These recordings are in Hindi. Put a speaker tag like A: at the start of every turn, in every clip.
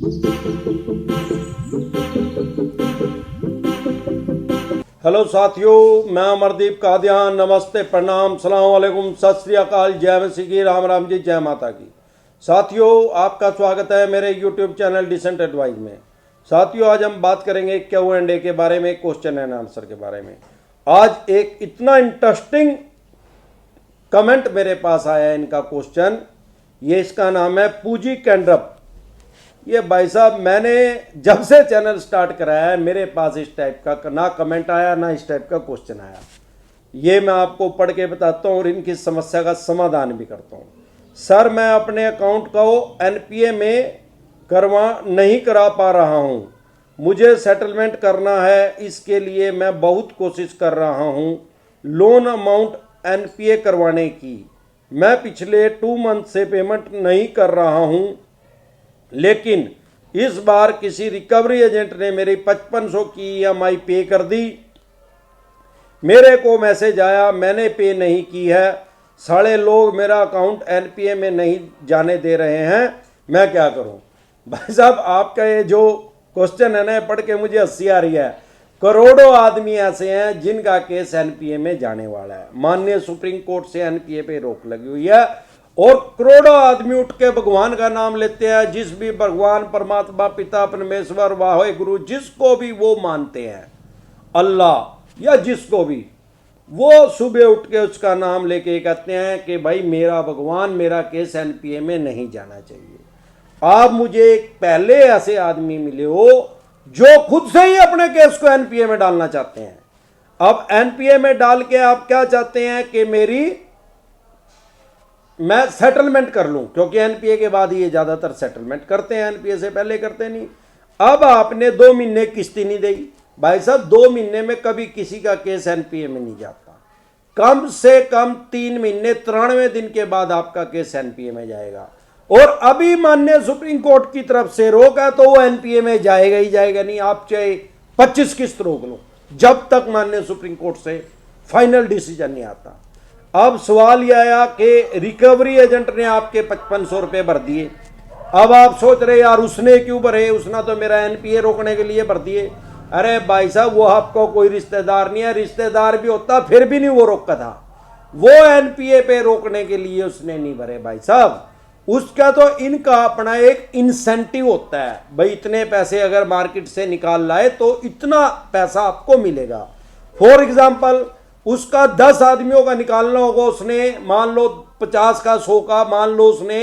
A: हेलो साथियों, मैं अमरदीप कादियान। नमस्ते, प्रणाम, सलाम वालेकुम, सत श्री अकाल, जय मसीह की, राम राम जी, जय माता की। साथियों, आपका स्वागत है मेरे यूट्यूब चैनल डिसेंट एडवाइस में। साथियों, आज हम बात करेंगे Q&A के बारे में, क्वेश्चन एंड आंसर के बारे में। आज एक इतना इंटरेस्टिंग कमेंट मेरे पास आया है, इनका क्वेश्चन, ये इसका नाम है पूजी कैंड्रप। ये भाई साहब, मैंने जब से चैनल स्टार्ट कराया है मेरे पास इस टाइप का ना कमेंट आया, ना इस टाइप का क्वेश्चन आया। ये मैं आपको पढ़ के बताता हूँ और इनकी समस्या का समाधान भी करता हूँ। सर, मैं अपने अकाउंट को NPA में नहीं करा पा रहा हूँ। मुझे सेटलमेंट करना है, इसके लिए मैं बहुत कोशिश कर रहा हूँ लोन अमाउंट NPA करवाने की। मैं पिछले 2 मंथ से पेमेंट नहीं कर रहा हूँ, लेकिन इस बार किसी रिकवरी एजेंट ने मेरी 5500 की EMI पे कर दी। मेरे को मैसेज आया, मैंने पे नहीं की है। सारे लोग मेरा अकाउंट NPA में नहीं जाने दे रहे हैं, मैं क्या करूं? भाई साहब, आपका ये जो क्वेश्चन है ना, पढ़ के मुझे हंसी आ रही है। करोड़ों आदमी ऐसे हैं जिनका केस NPA में जाने वाला है। माननीय सुप्रीम कोर्ट से NPA पे रोक लगी हुई है और करोड़ों आदमी उठ के भगवान का नाम लेते हैं। जिस भी भगवान, परमात्मा, पिता, परमेश्वर, वाहे गुरु, जिसको भी वो मानते हैं, अल्लाह या जिसको भी, वो सुबह उठ के उसका नाम लेके कहते हैं कि भाई मेरा भगवान, मेरा केस NPA में नहीं जाना चाहिए। आप मुझे एक पहले ऐसे आदमी मिले हो जो खुद से ही अपने केस को NPA में डालना चाहते हैं। अब NPA में डाल के आप क्या चाहते हैं कि मैं सेटलमेंट कर लूं, क्योंकि NPA के बाद ये ज्यादातर सेटलमेंट करते हैं, NPA से पहले करते नहीं। अब आपने 2 महीने किस्ती नहीं दी। भाई साहब, 2 महीने में कभी किसी का केस NPA में नहीं जाता। कम से कम 3 महीने 93 दिन के बाद आपका केस NPA में जाएगा। और अभी माननीय सुप्रीम कोर्ट की तरफ से रोक है तो वो NPA में जाएगा ही जाएगा। नहीं, आप चाहे 25 किस्त रोक लो, जब तक माननीय सुप्रीम कोर्ट से फाइनल डिसीजन नहीं आता। अब सवाल यह आया कि रिकवरी एजेंट ने आपके 5500 रुपये भर दिए। अब आप सोच रहे यार उसने क्यों भरे, उसने तो मेरा NPA रोकने के लिए भर दिए। अरे भाई साहब, वो आपको कोई रिश्तेदार नहीं है। रिश्तेदार भी होता फिर भी नहीं वो रोका था। वो NPA पे रोकने के लिए उसने नहीं भरे भाई साहब। उसका तो इनका अपना एक इंसेंटिव होता है, भाई इतने पैसे अगर मार्केट से निकाल लाए तो इतना पैसा आपको मिलेगा। फॉर एग्जाम्पल, उसका 10 आदमियों का निकालना होगा, उसने मान लो 50 का, 100 का, मान लो उसने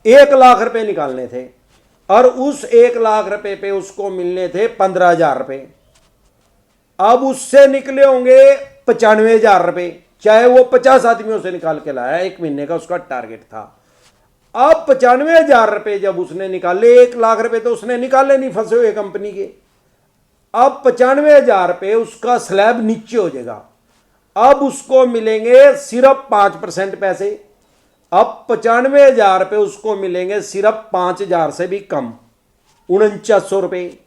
A: 1 लाख रुपए निकालने थे और उस 1 लाख रुपए पे उसको मिलने थे 15,000 रुपए। अब उससे निकले होंगे 95,000 रुपए, चाहे वो 50 आदमियों से निकाल के लाया, 1 महीने का उसका टारगेट था। अब 95,000 रुपए जब उसने निकाले, 1 लाख रुपए तो उसने निकाले नहीं, फंसे हुए कंपनी के। अब 95,000 रुपए उसका स्लैब नीचे हो जाएगा। अब उसको मिलेंगे सिर्फ 5% पैसे। अब 95,000 रुपए उसको मिलेंगे सिर्फ 5,000 से भी कम, 4900 रुपए।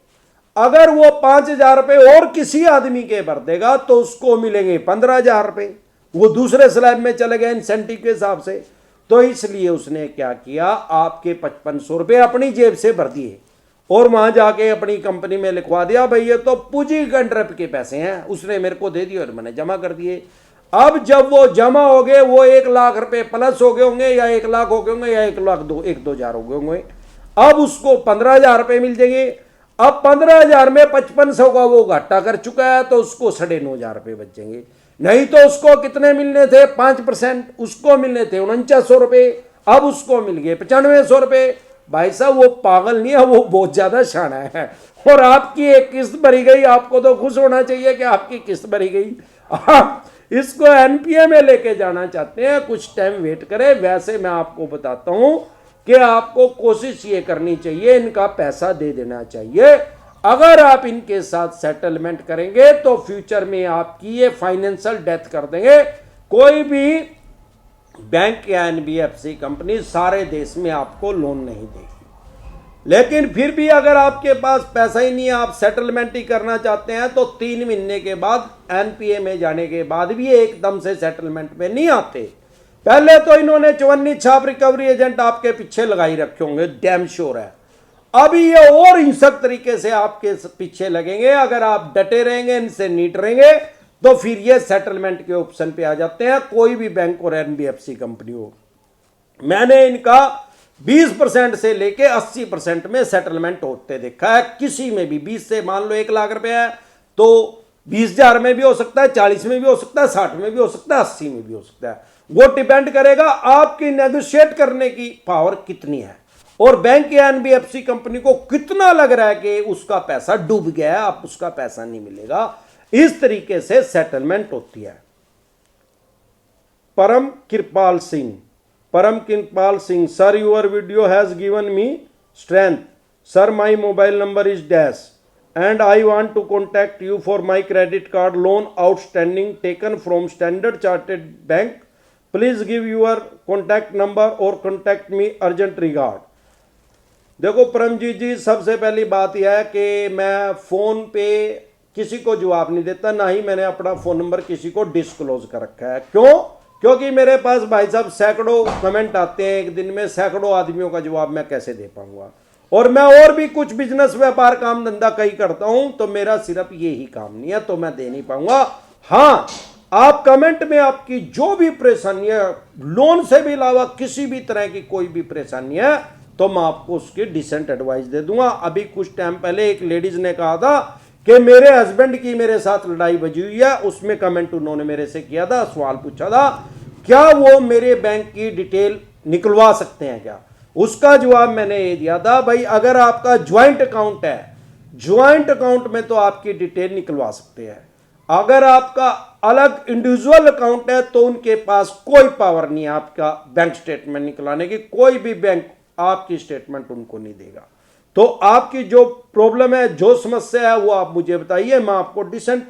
A: अगर वो 5,000 रुपए और किसी आदमी के भर देगा तो उसको मिलेंगे 15,000 रुपए। वो दूसरे स्लैब में चले गए इंसेंटिव के हिसाब से। तो इसलिए उसने क्या किया, आपके 5500 रुपए अपनी जेब से भर दिए और वहां जाके अपनी कंपनी में लिखवा दिया, भाई ये तो पूंजी कंट्रैक्ट के पैसे हैं, उसने मेरे को दे दिए और मैंने जमा कर दिए। अब जब वो जमा हो गए, वो 1 लाख रुपए प्लस हो गए होंगे, या 1 लाख हो गए होंगे, या 1,02,000 हो गए होंगे। अब उसको 15,000 रुपए मिल जाएंगे। अब 15,000 में 5500 का वो घाटा कर चुका है, तो उसको 9,500 रुपए बचेंगे। नहीं तो उसको कितने मिलने थे, 5%, उसको मिलने थे 4900 रुपए, अब उसको मिल गए 9500 रुपए। भाई साहब, वो पागल नहीं है, वो बहुत ज्यादा शाना है। और आपकी एक किस्त भरी गई, आपको तो खुश होना चाहिए कि आपकी किस्त भरी गई। आप इसको NPA में लेके जाना चाहते हैं, कुछ टाइम वेट करें। वैसे मैं आपको बताता हूं कि आपको कोशिश ये करनी चाहिए, इनका पैसा दे देना चाहिए। अगर आप इनके साथ सेटलमेंट करेंगे तो फ्यूचर में आपकी ये फाइनेंशियल डेथ कर देंगे। कोई भी बैंक या NBFC कंपनी सारे देश में आपको लोन नहीं देगी। लेकिन फिर भी अगर आपके पास पैसा ही नहीं है, आप सेटलमेंट ही करना चाहते हैं, तो 3 महीने के बाद NPA में जाने के बाद भी एकदम से सेटलमेंट में नहीं आते। पहले तो इन्होंने 54 छाप रिकवरी एजेंट आपके पीछे लगाई रखे होंगे, डैम श्योर है। अभी ये और हिंसक तरीके से आपके पीछे लगेंगे। अगर आप डटे रहेंगे, इनसे नहीं डरेंगे, तो फिर ये सेटलमेंट के ऑप्शन पे आ जाते हैं। कोई भी बैंक और एनबीएफसी कंपनी हो, मैंने इनका 20% से लेके 80% में सेटलमेंट होते देखा है। किसी में भी 20 से, मान लो 1 लाख रुपए है तो 20,000 में भी हो सकता है, 40 में भी हो सकता है, 60 में भी हो सकता है, 80 में भी हो सकता है। वो डिपेंड करेगा आपकी नेगोशिएट करने की पावर कितनी है और बैंक या एनबीएफसी कंपनी को कितना लग रहा है कि उसका पैसा डूब गया है, अब उसका पैसा नहीं मिलेगा। इस तरीके से सेटलमेंट होती है। Param Kripal Singh, sir your video has given me strength. Sir my mobile number is dash and I want to contact you for my credit card loan outstanding taken from Standard Chartered Bank. Please give your contact number or contact me urgent regard. देखो परमजीत जी, सबसे पहली बात यह है कि मैं फ़ोन पे किसी को जवाब नहीं देता, ना ही मैंने अपना फ़ोन नंबर किसी को डिस्क्लोज कर रखा है। क्यों? क्योंकि मेरे पास भाई साहब सैकड़ों कमेंट आते हैं एक दिन में, सैकड़ों आदमियों का जवाब मैं कैसे दे पाऊंगा। और मैं और भी कुछ बिजनेस व्यापार काम धंधा कई करता हूं, तो मेरा सिर्फ ये ही काम नहीं है, तो मैं दे नहीं पाऊंगा। हाँ, आप कमेंट में आपकी जो भी परेशानी है, लोन से भी अलावा किसी भी तरह की कोई भी परेशानी है, तो मैं आपको उसकी डिसेंट एडवाइस दे दूंगा। अभी कुछ टाइम पहले एक लेडीज ने कहा था कि मेरे हस्बैंड की मेरे साथ लड़ाई बजी हुई है, उसमें कमेंट उन्होंने मेरे से किया था, सवाल पूछा था क्या वो मेरे बैंक की डिटेल निकलवा सकते हैं क्या। उसका जवाब मैंने ये दिया था, भाई अगर आपका ज्वाइंट अकाउंट है, ज्वाइंट अकाउंट में तो आपकी डिटेल निकलवा सकते हैं। अगर आपका अलग इंडिविजुअल अकाउंट है तो उनके पास कोई पावर नहीं है आपका बैंक स्टेटमेंट निकलाने की। कोई भी बैंक आपकी स्टेटमेंट उनको नहीं देगा। तो आपकी जो प्रॉब्लम है, जो समस्या है, वो आप मुझे बताइए, मैं आपको डिसेंट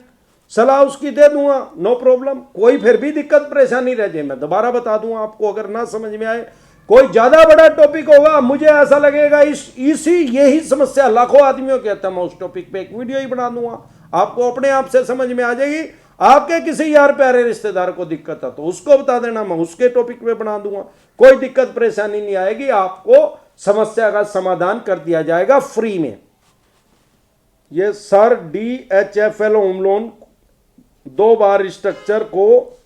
A: सलाह उसकी दे दूंगा, नो प्रॉब्लम। कोई फिर भी दिक्कत परेशानी रह जाए मैं दोबारा बता दूंगा आपको, अगर ना समझ में आए। कोई ज्यादा बड़ा टॉपिक होगा, मुझे ऐसा लगेगा यही समस्या लाखों आदमियों की है, तो मैं उस टॉपिक पे एक वीडियो ही बना दूंगा, आपको अपने आप से समझ में आ जाएगी। आपके किसी यार प्यारे रिश्तेदार को दिक्कत है तो उसको बता देना, मैं उसके टॉपिक पे बना दूंगा। कोई दिक्कत परेशानी नहीं आएगी, आपको समस्या का समाधान कर दिया जाएगा फ्री में। ये सर DHFL होम लोन 2 बार स्ट्रक्चर को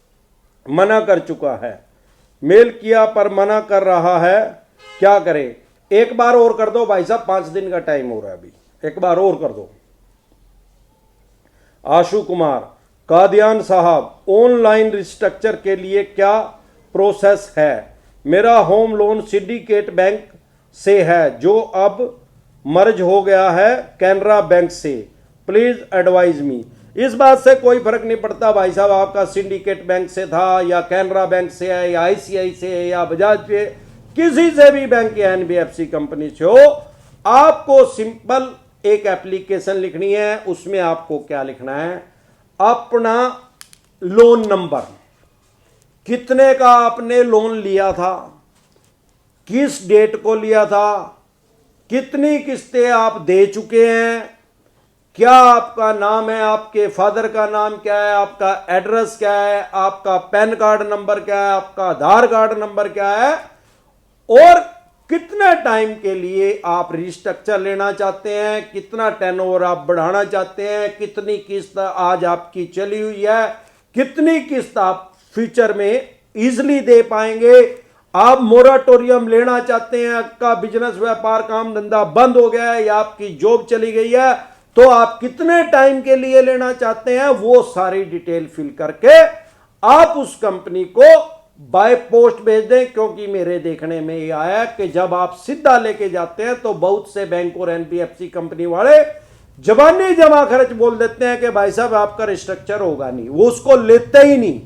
A: मना कर चुका है, मेल किया पर मना कर रहा है, क्या करे। एक बार और कर दो भाई साहब, 5 दिन का टाइम हो रहा है अभी, एक बार और कर दो। आशु कुमार, कादियान साहब, ऑनलाइन रिस्ट्रक्चर के लिए क्या प्रोसेस है। मेरा होम लोन सिंडिकेट बैंक से है जो अब मर्ज हो गया है कैनरा बैंक से, प्लीज एडवाइज मी। इस बात से कोई फर्क नहीं पड़ता भाई साहब, आपका सिंडिकेट बैंक से था या कैनरा बैंक से है या ICICI से है या बजाज पे, किसी से भी बैंक या एनबीएफसी कंपनी से हो, आपको सिंपल एक एप्लीकेशन लिखनी है। उसमें आपको क्या लिखना है, अपना लोन नंबर, कितने का आपने लोन लिया था, किस डेट को लिया था, कितनी किस्तें आप दे चुके हैं, क्या आपका नाम है, आपके फादर का नाम क्या है, आपका एड्रेस क्या है, आपका पैन कार्ड नंबर क्या है, आपका आधार कार्ड नंबर क्या है, और कितने टाइम के लिए आप रिस्ट्रक्चर लेना चाहते हैं, कितना टर्नओवर आप बढ़ाना चाहते हैं, कितनी किस्त आज आपकी चली हुई है, कितनी किस्त आप फ्यूचर में इजीली दे पाएंगे, आप मोराटोरियम लेना चाहते हैं, आपका बिजनेस व्यापार काम धंधा बंद हो गया है या आपकी जॉब चली गई है, तो आप कितने टाइम के लिए लेना चाहते हैं, वो सारी डिटेल फिल करके आप उस कंपनी को बाय पोस्ट भेज दें। क्योंकि मेरे देखने में ये आया कि जब आप सीधा लेके जाते हैं तो बहुत से बैंक और एनबीएफसी कंपनी वाले जबानी जमा खर्च बोल देते हैं कि भाई साहब आपका रिस्ट्रक्चर होगा नहीं, वो उसको लेते ही नहीं।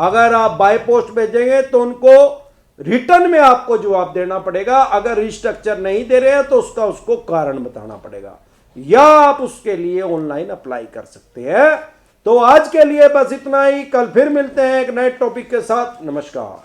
A: अगर आप बाय पोस्ट भेजेंगे तो उनको रिटर्न में आपको जवाब देना पड़ेगा। अगर रिस्ट्रक्चर नहीं दे रहे हैं तो उसको कारण बताना पड़ेगा, या आप उसके लिए ऑनलाइन अप्लाई कर सकते हैं। तो आज के लिए बस इतना ही, कल फिर मिलते हैं एक नए टॉपिक के साथ। नमस्कार।